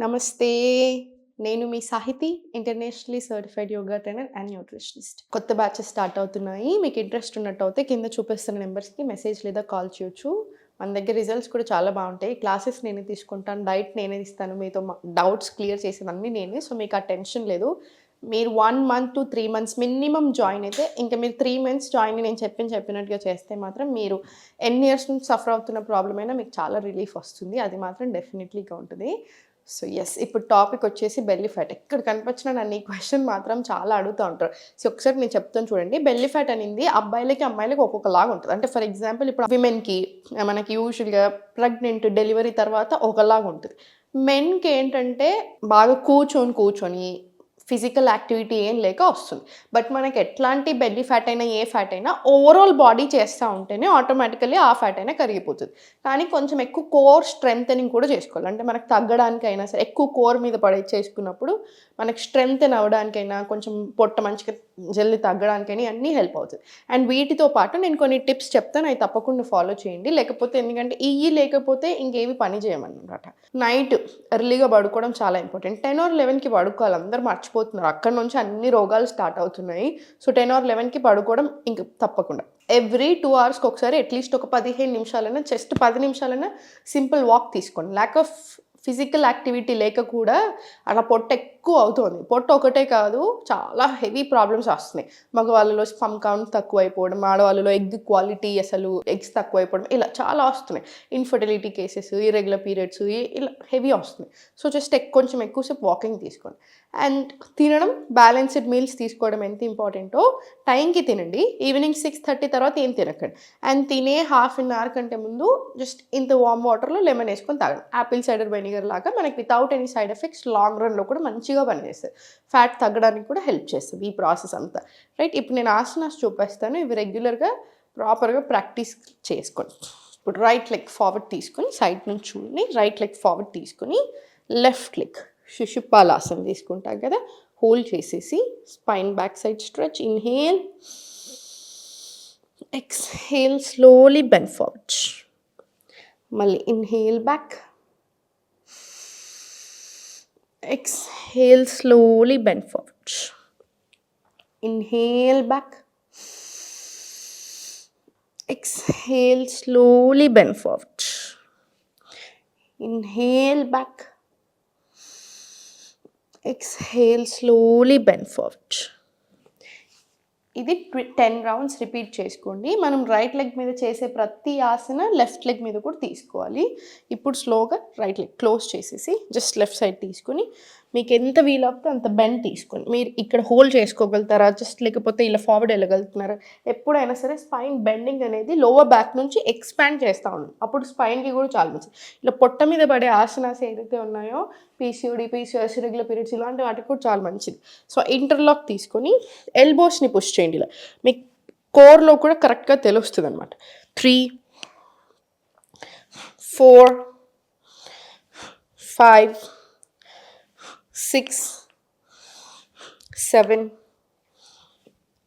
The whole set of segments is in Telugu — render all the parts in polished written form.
నమస్తే. నేను మీ Sahithi, internationally certified yoga trainer and nutritionist. కొత్త బ్యాచెస్ స్టార్ట్ అవుతున్నాయి. మీకు ఇంట్రెస్ట్ ఉన్నట్టయితే కింద చూపిస్తున్న నెంబర్స్‌కి మెసేజ్ లేదా కాల్ చేయొచ్చు. మన దగ్గర రిజల్ట్స్ కూడా చాలా బావుంటాయి. క్లాసెస్ నేనే తీసుకుంటాను. డైట్ నేనే ఇస్తాను. మీతో డౌట్స్ క్లియర్ చేసేదన్నీ నేనే. సో, మీకు ఆ టెన్షన్ లేదు. మీరు 1 month to 3 months minimum join అయితే, ఇంక మీరు 3 మంత్స్ జాయిన్ నేను చెప్పినట్టుగా చేస్తే మాత్రం మీరు ఎన్ని ఇయర్స్ నుంచి సఫర్ అవుతున్న ప్రాబ్లమ్ అయినా మీకు చాలా రిలీఫ్ వస్తుంది. అది మాత్రం డెఫినెట్‌లీగా ఉంటది. So, yes. ఇప్పుడు టాపిక్ వచ్చేసి బెల్లీ ఫ్యాట్. ఎక్కడ కనిపించినా నన్ను ఈ క్వెషన్ మాత్రం చాలా అడుగుతా ఉంటారు. సో, ఒకసారి నేను చెప్తాను చూడండి. బెల్లీ ఫ్యాట్ అనేది అబ్బాయిలకి, అమ్మాయిలకి ఒక్కొక్కలాగా ఉంటది. అంటే ఫర్ ఎగ్జాంపుల్ ఇప్పుడు విమెన్‌కి మనకి యూజువల్‌గా ప్రెగ్నెంట్, డెలివరీ తర్వాత ఒకలాగా ఉంటది. మెన్‌కి ఏంటంటే బాగా కూర్చొని ఫిజికల్ యాక్టివిటీ ఏం లేక వస్తుంది. బట్ మనకి ఎట్లాంటి బెల్లీ ఫ్యాట్ అయినా, ఏ ఫ్యాట్ అయినా ఓవరాల్ బాడీ చేస్తా ఉంటేనే ఆటోమేటికల్లీ ఆ ఫ్యాట్ అయినా కరిగిపోతది. కానీ కొంచెం ఎక్కువ కోర్ స్ట్రెంథెనింగ్ కూడా చేసుకోవాలి. అంటే మనకు తగ్గడానికైనా సరే, ఎక్కువ కోర్ మీద చేసుకున్నప్పుడు మనకి స్ట్రెంథెన్ అవ్వడానికైనా, కొంచెం పొట్ట మంచిగా జల్ది తగ్గడానికైనా అన్నీ హెల్ప్ అవుతది. అండ్ వీటితో పాటు నేను కొన్ని టిప్స్ చెప్తాను. అవి తప్పకుండా ఫాలో చేయండి. లేకపోతే ఎందుకంటే ఇయి లేకపోతే ఇంకేవి పని చేయమన్నమాట. నైట్ ఎర్లీగా పడుకోవడం చాలా ఇంపార్టెంట్. 10 ఆర్ 11కి పడుకోవాలి. అందరూ మర్చిపోతున్నారు. అక్కడి నుంచి అన్ని రోగాలు స్టార్ట్ అవుతున్నాయి. సో, 10 ఆర్ 11కి పడుకోవడం ఇంక తప్పకుండా. ఎవ్రీ 2 అవర్స్‌కి ఒకసారి అట్‌లీస్ట్ ఒక 15 నిమిషాలైనా, జస్ట్ 10 నిమిషాలైనా సింపుల్ వాక్ తీసుకోండి. ల్యాక్ ఆఫ్ ఫిజికల్ యాక్టివిటీ లేక కూడా అలా పొట్ట ఎక్కువ అవుతోంది. పొట్ట ఒకటే కాదు, చాలా హెవీ ప్రాబ్లమ్స్ వస్తున్నాయి. మగవాళ్ళలో స్పర్మ్ కౌంట్ తక్కువైపోవడం, ఆడవాళ్ళలో ఎగ్ క్వాలిటీ అసలు ఎగ్స్ తక్కువైపోవడం, ఇలా చాలా వస్తున్నాయి. ఇన్ఫర్టిలిటీ కేసెస్, ఇర్రెగ్యులర్ పీరియడ్స్ ఇలా హెవీ వస్తున్నాయి. సో, జస్ట్ కొంచెం ఎక్కువసేపు వాకింగ్ తీసుకోండి. అండ్ తినడం, బ్యాలెన్స్డ్ మీల్స్ తీసుకోవడం ఎంత ఇంపార్టెంటో టైంకి తినండి. ఈవినింగ్ 6:30 తర్వాత ఏం తినకండి. అండ్ తినే హాఫ్ అన్ అవర్ కంటే ముందు జస్ట్ ఇంత వార్మ్ వాటర్‌లో లెమన్ వేసుకొని తాగండి. యాపిల్ సైడర్ వెనిగర్ లాగా మనకి without any side effects long రన్‌లో కూడా మంచిగా పనిచేస్తది. ఫ్యాట్ తగ్గడానికి కూడా హెల్ప్ చేస్తది ఈ ప్రాసెస్ అంతా. రైట్. ఇప్పుడు నేను ఆసనాస్ చూపిస్తాను. ఇవి రెగ్యులర్‌గా ప్రాపర్‌గా ప్రాక్టీస్ చేసుకోండి. ఇప్పుడు రైట్ లెగ్ ఫార్వర్డ్ తీసుకొని సైడ్ నుంచి చూడండి. రైట్ లెగ్ ఫార్వర్డ్ తీసుకొని లెఫ్ట్ లెగ్ శిశుపాలాసన తీసుకుంటాం కదా, హోల్డ్ చేసేసి spine back side stretch. Inhale, exhale, slowly bend forward. మళ్ళీ inhale back, exhale, slowly bend forward. Inhale back, exhale, slowly bend forward. Inhale back, exhale, slowly bend forward. ఇది 10 రౌండ్స్ రిపీట్ చేసుకోండి. మనం రైట్ లెగ్ మీద చేసే ప్రతి ఆసన లెఫ్ట్ లెగ్ మీద కూడా తీసుకోవాలి. ఇప్పుడు స్లోగా రైట్ లెగ్ క్లోజ్ చేసేసి జస్ట్ లెఫ్ట్ సైడ్ తీసుకొని మీకు ఎంత వీలవుతే అంత బెండ్ తీసుకోండి. మీరు ఇక్కడ హోల్డ్ చేసుకోగలుగుతారా, జస్ట్ లేకపోతే ఇలా ఫార్వర్డ్ వెళ్ళగలుగుతున్నారా? ఎప్పుడైనా సరే స్పైన్ బెండింగ్ అనేది లోవర్ బ్యాక్ నుంచి ఎక్స్పాండ్ చేస్తూ ఉండాలి. అప్పుడు స్పైన్కి కూడా చాలా మంచిది. ఇలా పొట్ట మీద పడే ఆసనాస్ ఏదైతే ఉన్నాయో, పీసీఓడి, పీసీఓఎస్, రెగ్యులర్ పీరియడ్స్ ఇలాంటి వాటికి కూడా చాలా మంచిది. సో, ఇంటర్లాక్ తీసుకొని ఎల్బోస్ని పుష్ చేయండి. ఇలా మీకు కోర్లో కూడా కరెక్ట్గా తెలుస్తుంది అనమాట. 3, 4, 5, 6, 7,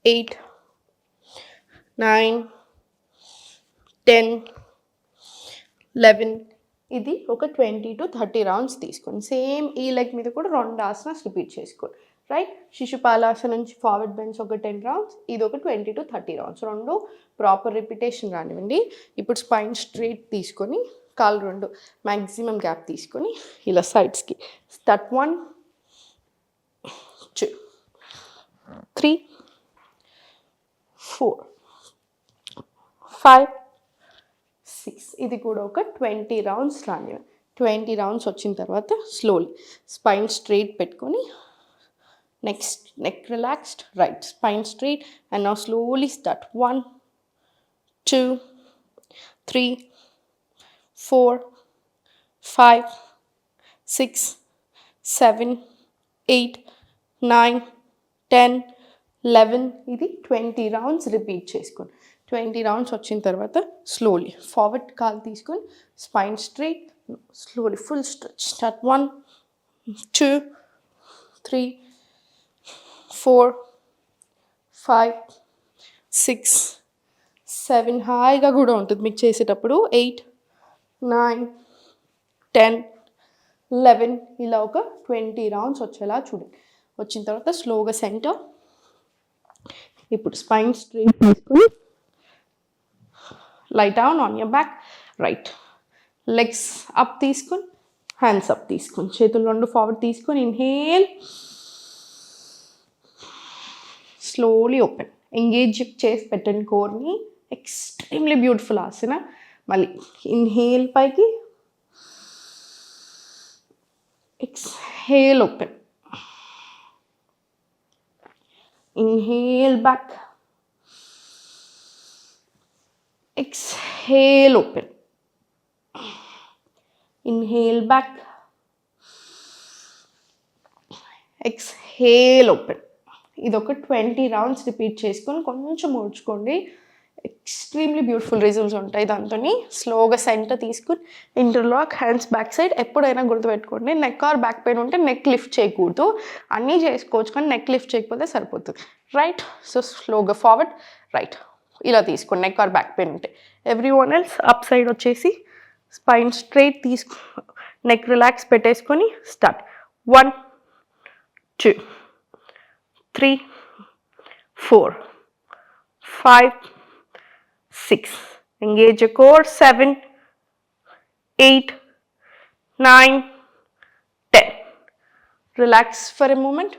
8, 9, 10, 11. ఇది ఒక 20 to 30 రౌండ్స్ తీసుకోండి. సేమ్ ఈ లెగ్ మీద కూడా 2 ఆసనాస్ రిపీట్ చేసుకోండి. రైట్. శిశుపాలాసన నుంచి ఫార్వర్డ్ బెండ్స్ ఒక 10 రౌండ్స్, ఇది ఒక 20 to 30 రౌండ్స్. 2 ప్రాపర్ రిపిటేషన్ రానివ్వండి. ఇప్పుడు స్పైన్ స్ట్రైట్ తీసుకొని కాళ్ళు 2 మ్యాక్సిమం గ్యాప్ తీసుకొని ఇలా సైడ్స్కి స్టార్ట్. 1, 2, 3, 4, 5, 6. ఇది కూడా ఒక 20 రౌండ్స్ రానివ్వండి. 20 రౌండ్స్ వచ్చిన తర్వాత స్లోలీ స్పైన్ స్ట్రైట్ పెట్టుకొని next neck relaxed, right spine straight. And now slowly start. 1, 2, 3, 4, 5, 6, 7, 8, 9, 10, 11. ఇది 20 రౌండ్స్ రిపీట్ చేసుకోండి. 20 రౌండ్స్ వచ్చిన తర్వాత స్లోలీ ఫార్వర్డ్ కాల్ తీసుకొని spine straight, slowly full stretch. Start. 1, 2, 3, 4, 5, 6, 7. హాయిగా కూడా ఉంటుంది మీకు చేసేటప్పుడు. 8, 9, 10, 11 ఇలా ఒక 20 రౌండ్స్ వచ్చేలా చూడండి. వచ్చిన తర్వాత స్లోగా సెంటర్. ఇప్పుడు స్పైన్ స్ట్రైట్ తీసుకొని lie down on your back. Right legs up తీసుకొని హ్యాండ్స్ అప్ తీసుకొని చేతులు రెండు ఫార్వర్డ్ తీసుకొని ఇన్హేల్, స్లోలీ ఓపెన్. ఎంగేజ్ చేసి పెట్టండి కోర్ని. ఎక్స్ట్రీమ్లీ బ్యూటిఫుల్ ఆసన. మళ్ళీ ఇన్హేల్ పైకి, exhale open, inhale back, exhale open, inhale back, exhale open. ఇది ఒక 20 రౌండ్స్ రిపీట్ చేసుకొని కొంచెం ఊడ్చుకోండి. ఎక్స్ట్రీమ్లీ బ్యూటిఫుల్ రిజల్ట్స్ ఉంటాయి దాంతో. స్లోగా సెంటర్ తీసుకుని ఇంటర్లాక్, హ్యాండ్స్ బ్యాక్ సైడ్. ఎప్పుడైనా గుర్తుపెట్టుకోండి, నెక్ ఆర్ బ్యాక్ పెయిన్ ఉంటే నెక్ లిఫ్ట్ చేయకూడదు. అన్నీ చేసుకోవచ్చు కానీ నెక్ లిఫ్ట్ చేయకపోతే సరిపోతుంది. రైట్. సో స్లోగా ఫార్వర్డ్. రైట్ ఇలా తీసుకోండి నెక్ ఆర్ బ్యాక్ పెయిన్ ఉంటే. Every one else up side వచ్చేసి స్పైన్ స్ట్రైట్ తీసుకో, నెక్ రిలాక్స్ పెట్టేసుకొని start. 1 2 3 4 5 6. Engage your core. 7 8 9 10. Relax for a moment.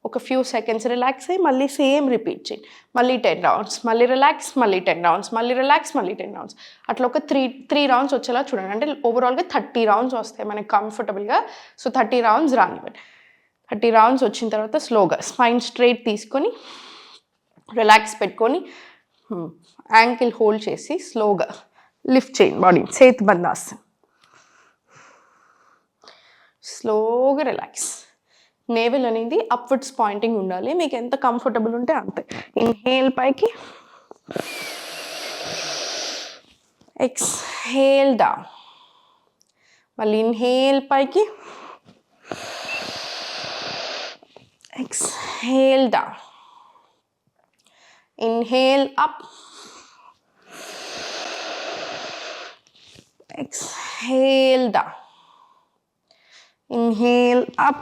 ఒక ఫ్యూ సెకండ్స్ రిలాక్స్ అయ్యి మళ్ళీ సేమ్ రిపీట్ చేయండి. మళ్ళీ 10 రౌండ్స్, మళ్ళీ రిలాక్స్, మళ్ళీ 10 రౌండ్స్, మళ్ళీ రిలాక్స్, మళ్ళీ 10 రౌండ్స్. అట్లా ఒక త్రీ రౌండ్స్ వచ్చేలా చూడండి. అంటే ఓవరాల్గా 30 రౌండ్స్ వస్తాయి మనకి కంఫర్టబుల్గా. సో 30 రౌండ్స్ రానివ్వండి. 30 రౌండ్స్ వచ్చిన తర్వాత స్లోగా స్పైన్ స్ట్రైట్ తీసుకొని రిలాక్స్ పెట్టుకొని యాంకిల్ హోల్డ్ చేసి స్లోగా లిఫ్ట్ చేయండి బాడీ. చేతి బందాసన్. స్లోగా రిలాక్స్. నేవెల్ అనేది అప్వర్డ్స్ పాయింటింగ్ ఉండాలి. మీకు ఎంత కంఫర్టబుల్ ఉంటే అంతే. ఇన్హేల్ పైకి, ఎక్స్హేల్ డౌన్. మళ్ళీ ఇన్హేల్ పైకి, exhale down. Inhale up, exhale down. Inhale up,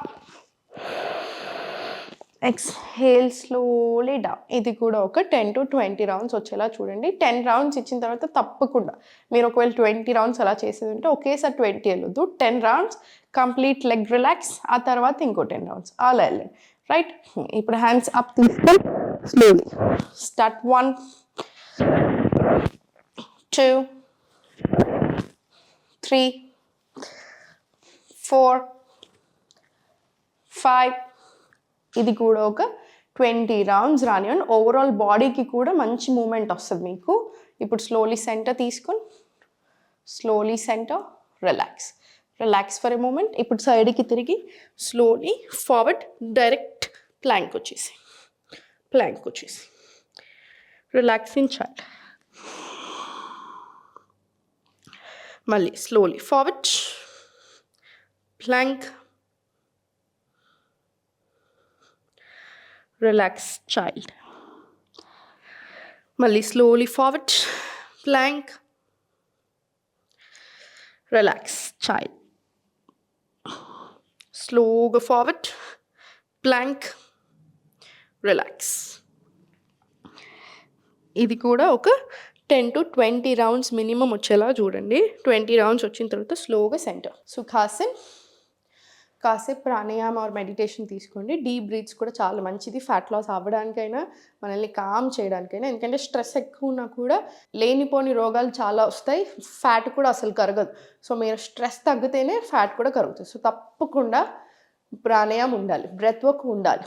exhale slowly down. ఇది కూడా ఒక 10 to 20 రౌండ్స్ వచ్చేలా చూడండి. 10 రౌండ్స్ ఇచ్చిన తర్వాత తప్పకుండా మీరు ఒకవేళ 20 రౌండ్స్ అలా చేసేది ఉంటే ఒకేసారి 20 వెళ్ళొద్దు. 10 రౌండ్స్ కంప్లీట్ లెగ్ రిలాక్స్, ఆ తర్వాత ఇంకో 10 రౌండ్స్ అలా వెళ్ళండి. రైట్. ఇప్పుడు హ్యాండ్స్ అప్ తీసుకొని slowly start. 1 2 3 4 5. ఇది కూడా ఒక 20 రౌండ్స్ రానివ్వండి. ఓవరాల్ బాడీకి కూడా మంచి మూమెంట్ వస్తుంది మీకు. ఇప్పుడు స్లోలీ సెంటర్ తీసుకొని slowly centre, relax, relax for a moment. ఇప్పుడు సైడ్కి తిరిగి స్లోలీ ఫార్వర్డ్, డైరెక్ట్ ప్లాంక్ వచ్చేసి రిలాక్స్ ఇన్ చైల్డ్. మళ్ళీ slowly forward, plank, relax child. మళ్ళీ slowly forward, plank, relax child. స్లోగా ఫార్వర్డ్, ప్లాంక్, రిలాక్స్. ఇది కూడా ఒక 10 to 20 రౌండ్స్ మినిమం వచ్చేలా చూడండి. 20 రౌండ్స్ వచ్చిన తర్వాత స్లోగా సెంటర్. సుఖాసన్. కాసేపు ప్రాణాయామ ఆర్ మెడిటేషన్ తీసుకోండి. డీప్ బ్రీత్స్ కూడా చాలా మంచిది ఫ్యాట్ లాస్ అవ్వడానికైనా, మనల్ని కామ్ చేయడానికైనా. ఎందుకంటే స్ట్రెస్ ఎక్కువ ఉన్నా కూడా లేనిపోని రోగాలు చాలా వస్తాయి, ఫ్యాట్ కూడా అసలు కరగదు. సో మీరు స్ట్రెస్ తగ్గితేనే ఫ్యాట్ కూడా కరుగుతుంది. సో తప్పకుండా ప్రాణాయామం ఉండాలి, బ్రెత్ వర్క్ ఉండాలి.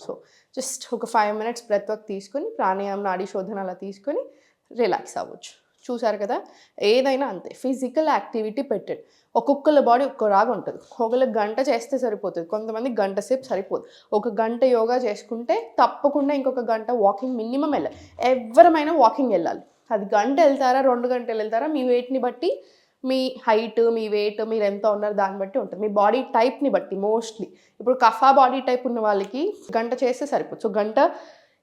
సో జస్ట్ ఒక 5 minutes బ్రెత్ వర్క్ తీసుకొని ప్రాణాయామం, నాడీ శోధన అలా తీసుకొని రిలాక్స్ అవ్వచ్చు. చూసారు కదా, ఏదైనా అంతే. ఫిజికల్ యాక్టివిటీ పెట్టండి. ఒక్కొక్కళ్ళ బాడీ ఒక్కలాగా ఉంటుంది. ఒకళ్ళకి గంట చేస్తే సరిపోతుంది, కొంతమంది గంట సేపు సరిపోదు. ఒక గంట యోగా చేసుకుంటే తప్పకుండా ఇంకొక గంట వాకింగ్ మినిమం వెళ్ళాలి. ఎవరమైనా వాకింగ్ వెళ్ళాలి. అది గంట వెళ్తారా 2 గంటలు వెళ్తారా మీ వెయిట్ని బట్టి, మీ హైట్, మీ వెయిట్, మీరు ఎంత ఉన్నారు దాన్ని బట్టి ఉంటుంది. మీ బాడీ టైప్ని బట్టి మోస్ట్లీ. ఇప్పుడు కఫా బాడీ టైప్ ఉన్న వాళ్ళకి గంట చేస్తే సరిపోతుంది. సో గంట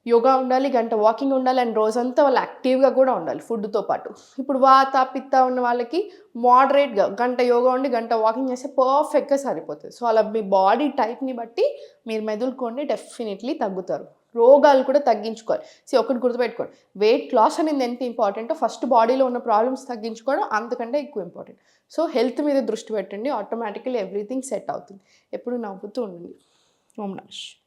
యోగా ఉండాలి, గంట వాకింగ్ ఉండాలి అండ్ రోజంతా వాళ్ళు యాక్టివ్గా కూడా ఉండాలి ఫుడ్తో పాటు. ఇప్పుడు వాత పిత్త ఉన్న వాళ్ళకి మోడరేట్గా గంట యోగా ఉండి గంట వాకింగ్ చేస్తే పర్ఫెక్ట్గా సరిపోతుంది. సో అలా మీ బాడీ టైప్ని బట్టి మీరు మెదులుకోండి, డెఫినెట్లీ తగ్గుతారు. రోగాలు కూడా తగ్గించుకోవాలి. ఒకటి గుర్తుపెట్టుకోండి, వెయిట్ లాస్ అనేది ఎంత ఇంపార్టెంటో ఫస్ట్ బాడీలో ఉన్న ప్రాబ్లమ్స్ తగ్గించుకోవడం అంతకంటే ఎక్కువ ఇంపార్టెంట్. సో హెల్త్ మీద దృష్టి పెట్టండి, ఆటోమేటికల్లీ ఎవ్రీథింగ్ సెట్ అవుతుంది. ఎప్పుడు నవ్వుతూ ఉండండి. ఓం నమః.